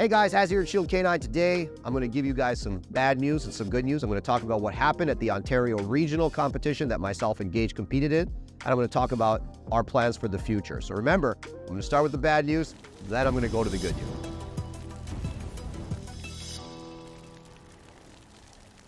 Hey guys, Haz here at Shield K9. Today, I'm gonna give you guys some bad news and some good news. I'm gonna talk about what happened at the Ontario Regional competition that myself and Gage competed in. And I'm gonna talk about our plans for the future. So remember, I'm gonna start with the bad news, then I'm gonna go to the good news.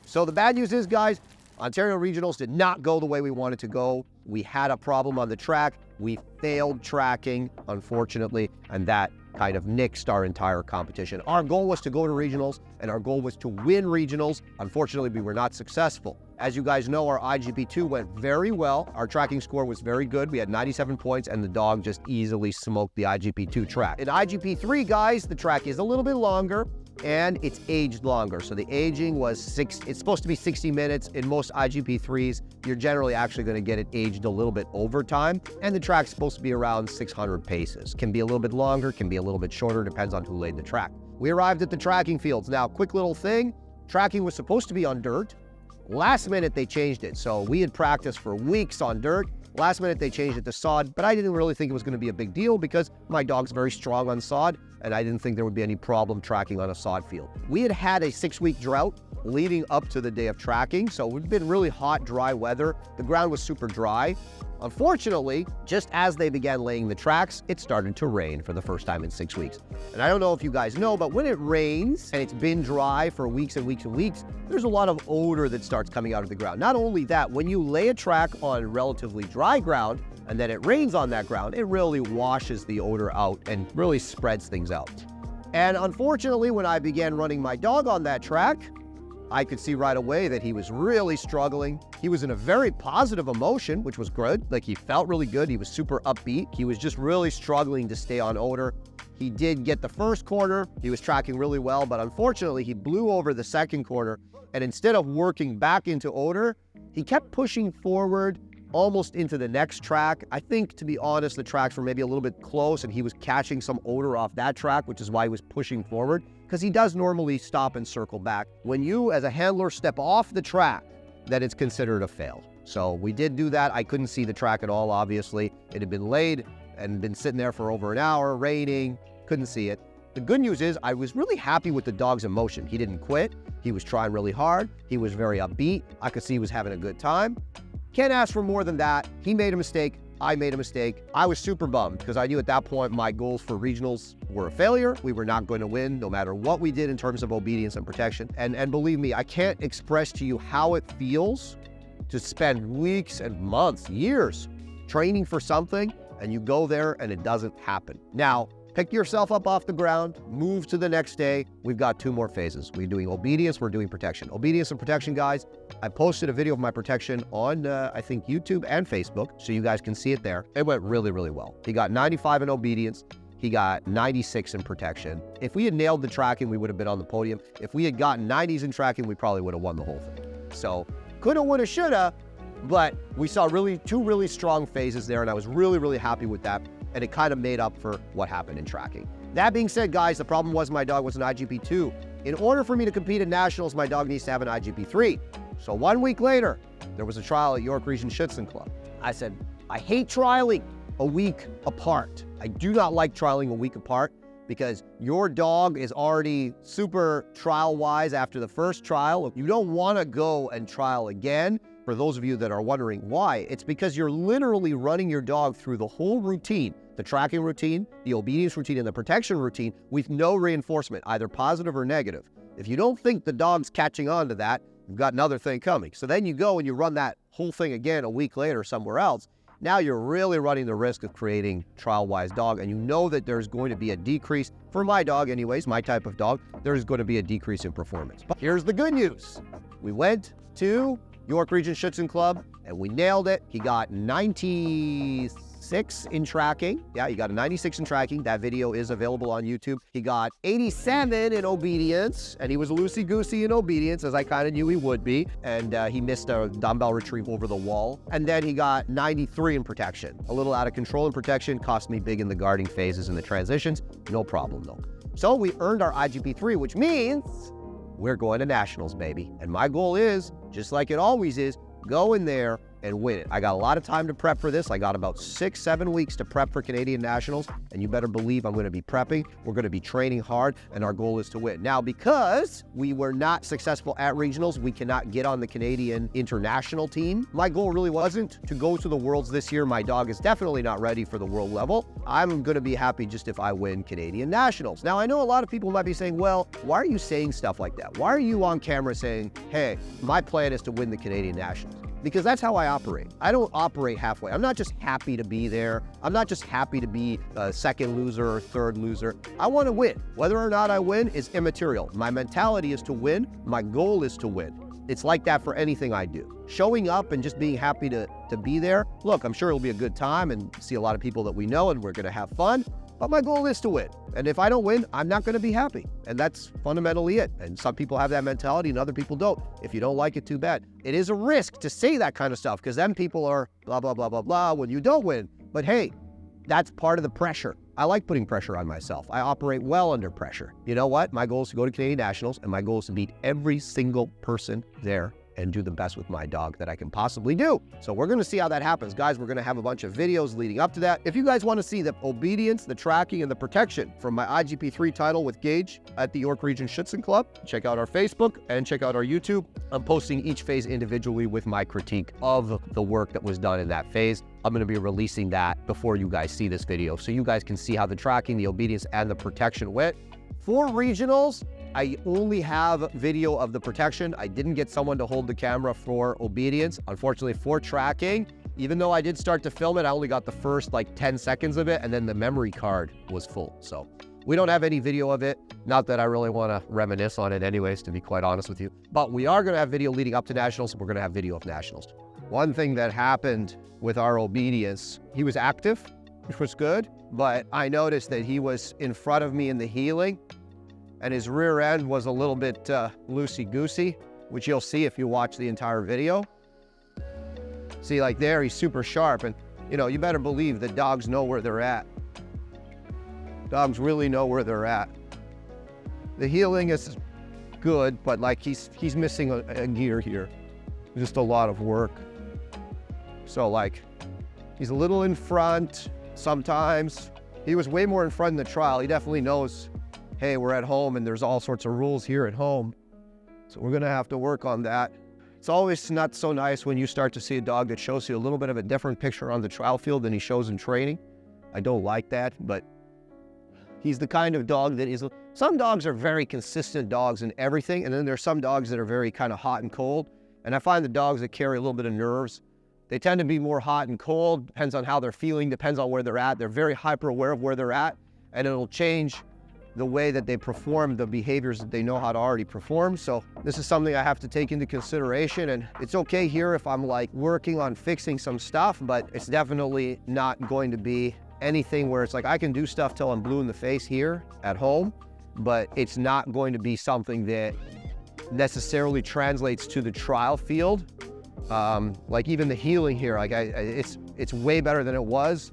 So the bad news is, guys, Ontario Regionals did not go the way we wanted to go. We had a problem on the track. We failed tracking, unfortunately, and that kind of nixed our entire competition. Our goal was to go to regionals, and our goal was to win regionals. Unfortunately, we were not successful. As you guys know, our IGP2 went very well. Our tracking score was very good. We had 97 points, and the dog just easily smoked the IGP2 track. In IGP3, guys, the track is a little bit longer, and it's aged longer. So the aging was it's supposed to be 60 minutes. In most IGP3s, you're generally actually gonna get it aged a little bit over time. And the track's supposed to be around 600 paces. Can be a little bit longer, can be a little bit shorter, depends on who laid the track. We arrived at the tracking fields. Now, quick little thing, tracking was supposed to be on dirt. Last minute, they changed it. So we had practiced for weeks on dirt. Last minute, they changed it to sod, but I didn't really think it was gonna be a big deal because my dog's very strong on sod, and I didn't think there would be any problem tracking on a sod field. We had had a 6-week drought leading up to the day of tracking, so it had been really hot, dry weather. The ground was super dry. Unfortunately, just as they began laying the tracks, it started to rain for the first time in 6 weeks. And I don't know if you guys know, but when it rains and it's been dry for weeks and weeks and weeks, there's a lot of odor that starts coming out of the ground. Not only that, when you lay a track on relatively dry ground and then it rains on that ground, it really washes the odor out and really spreads things out. And unfortunately, when I began running my dog on that track, I could see right away that he was really struggling. He was in a very positive emotion, which was good. Like, he felt really good. He was super upbeat. He was just really struggling to stay on odor. He did get the first corner. He was tracking really well, but unfortunately, he blew over the second corner. And instead of working back into odor, he kept pushing forward almost into the next track. I think, to be honest, the tracks were maybe a little bit close and he was catching some odor off that track, which is why he was pushing forward, because he does normally stop and circle back. When you, as a handler, step off the track, then it's considered a fail. So we did do that. I couldn't see the track at all, obviously. It had been laid and been sitting there for over an hour, raining, couldn't see it. The good news is I was really happy with the dog's emotion. He didn't quit. He was trying really hard. He was very upbeat. I could see he was having a good time. Can't ask for more than that. He made a mistake. I made a mistake. I was super bummed because I knew at that point my goals for regionals were a failure. We were not going to win no matter what we did in terms of obedience and protection. And believe me, I can't express to you how it feels to spend weeks and months, years training for something and you go there and it doesn't happen. Now, pick yourself up off the ground, move to the next day. We've got 2 more phases. We're doing obedience, we're doing protection. Obedience and protection, guys. I posted a video of my protection on, I think, YouTube and Facebook, so you guys can see it there. It went really, really well. He got 95 in obedience. He got 96 in protection. If we had nailed the tracking, we would have been on the podium. If we had gotten 90s in tracking, we probably would have won the whole thing. So, coulda, woulda, shoulda, but we saw 2 really strong phases there, and I was really, really happy with that. And it kind of made up for what happened in tracking. That being said, guys, the problem was my dog was an IGP2. In order for me to compete at nationals, my dog needs to have an IGP3. So 1 week later, there was a trial at York Region Schützen Club. I said, I hate trialing a week apart. I do not like trialing a week apart because your dog is already super trial-wise after the first trial. You don't want to go and trial again. For those of you that are wondering why, it's because you're literally running your dog through the whole routine, the tracking routine, the obedience routine, and the protection routine with no reinforcement, either positive or negative. If you don't think the dog's catching on to that, you've got another thing coming. So then you go and you run that whole thing again a week later somewhere else. Now you're really running the risk of creating trial-wise dog, and you know that there's going to be a decrease, for my dog anyways, my type of dog, there's going to be a decrease in performance. But here's the good news. We went to York Region Schützen Club, and we nailed it. He got 96 in tracking. Yeah, he got a 96 in tracking. That video is available on YouTube. He got 87 in obedience, and he was loosey-goosey in obedience, as I kind of knew he would be. And he missed a dumbbell retrieve over the wall. And then he got 93 in protection. A little out of control in protection, cost me big in the guarding phases and the transitions. No problem, though. So we earned our IGP3, which means we're going to nationals, baby. And my goal is, just like it always is, go in there, and win it. I got a lot of time to prep for this. I got about 6-7 weeks to prep for Canadian Nationals, and you better believe I'm going to be prepping. We're going to be training hard, and our goal is to win. Now, because we were not successful at regionals, we cannot get on the Canadian international team. My goal really wasn't to go to the Worlds this year. My dog is definitely not ready for the world level. I'm going to be happy just if I win Canadian Nationals. Now, I know a lot of people might be saying, well, why are you saying stuff like that? Why are you on camera saying, hey, my plan is to win the Canadian Nationals? Because that's how I operate. I don't operate halfway. I'm not just happy to be there. I'm not just happy to be a second loser or third loser. I want to win. Whether or not I win is immaterial. My mentality is to win. My goal is to win. It's like that for anything I do. Showing up and just being happy to be there. Look, I'm sure it'll be a good time and see a lot of people that we know and we're going to have fun. But my goal is to win. And if I don't win, I'm not going to be happy. And that's fundamentally it. And some people have that mentality and other people don't. If you don't like it, too bad. It is a risk to say that kind of stuff because then people are blah, blah, blah, blah, blah when you don't win. But hey, that's part of the pressure. I like putting pressure on myself. I operate well under pressure. You know what? My goal is to go to Canadian Nationals and my goal is to beat every single person there and do the best with my dog that I can possibly do. So we're gonna see how that happens. Guys, we're gonna have a bunch of videos leading up to that. If you guys wanna see the obedience, the tracking, and the protection from my IGP3 title with Gage at the York Region Schützen Club, check out our Facebook and check out our YouTube. I'm posting each phase individually with my critique of the work that was done in that phase. I'm gonna be releasing that before you guys see this video so you guys can see how the tracking, the obedience, and the protection went. For regionals, I only have video of the protection. I didn't get someone to hold the camera for obedience. Unfortunately, for tracking, even though I did start to film it, I only got the first like 10 seconds of it, and then the memory card was full. So we don't have any video of it. Not that I really want to reminisce on it anyways, to be quite honest with you. But we are going to have video leading up to Nationals, and we're going to have video of Nationals. One thing that happened with our obedience, he was active, which was good, but I noticed that he was in front of me in the heeling, and his rear end was a little bit loosey-goosey, which you'll see if you watch the entire video. See, like there, he's super sharp, and you know, you better believe that dogs know where they're at. Dogs really know where they're at. The heeling is good, but like he's missing a gear here. Just a lot of work. So like, he's a little in front sometimes. He was way more in front in the trial. He definitely knows, hey, we're at home and there's all sorts of rules here at home. So we're gonna have to work on that. It's always not so nice when you start to see a dog that shows you a little bit of a different picture on the trial field than he shows in training. I don't like that, but he's the kind of dog that is, some dogs are very consistent dogs in everything, and then there's some dogs that are very kind of hot and cold. And I find the dogs that carry a little bit of nerves, they tend to be more hot and cold, depends on how they're feeling, depends on where they're at. They're very hyper aware of where they're at, and it'll change the way that they perform, the behaviors that they know how to already perform. So this is something I have to take into consideration, and it's okay here if I'm like working on fixing some stuff, but it's definitely not going to be anything where it's like I can do stuff till I'm blue in the face here at home, but it's not going to be something that necessarily translates to the trial field. Like even the heeling here, like it's way better than it was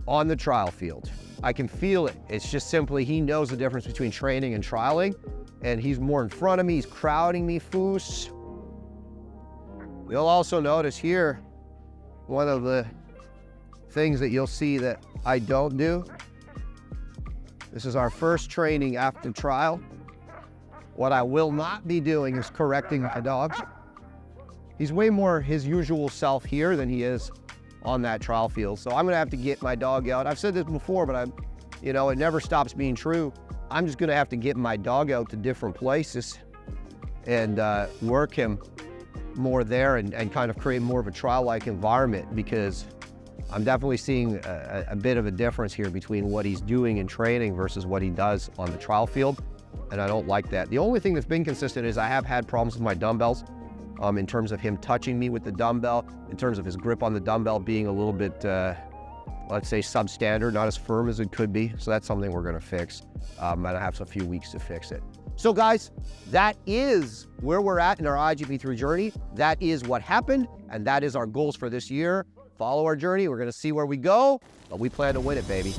on the trial field. I can feel it. It's just simply he knows the difference between training and trialing, and he's more in front of me. He's crowding me, foos. You'll also notice here, one of the things that you'll see that I don't do. This is our first training after trial. What I will not be doing is correcting my dogs. He's way more his usual self here than he is on that trial field. So I'm gonna have to get my dog out. I've said this before, but it never stops being true. I'm just gonna have to get my dog out to different places and work him more there and kind of create more of a trial-like environment, because I'm definitely seeing a bit of a difference here between what he's doing in training versus what he does on the trial field, and I don't like that. The only thing that's been consistent is I have had problems with my dumbbells. In terms of him touching me with the dumbbell, in terms of his grip on the dumbbell being a little bit, let's say, substandard, not as firm as it could be. So that's something we're gonna fix. And I have a few weeks to fix it. So guys, that is where we're at in our IGP3 journey. That is what happened, and that is our goals for this year. Follow our journey, we're gonna see where we go, but we plan to win it, baby.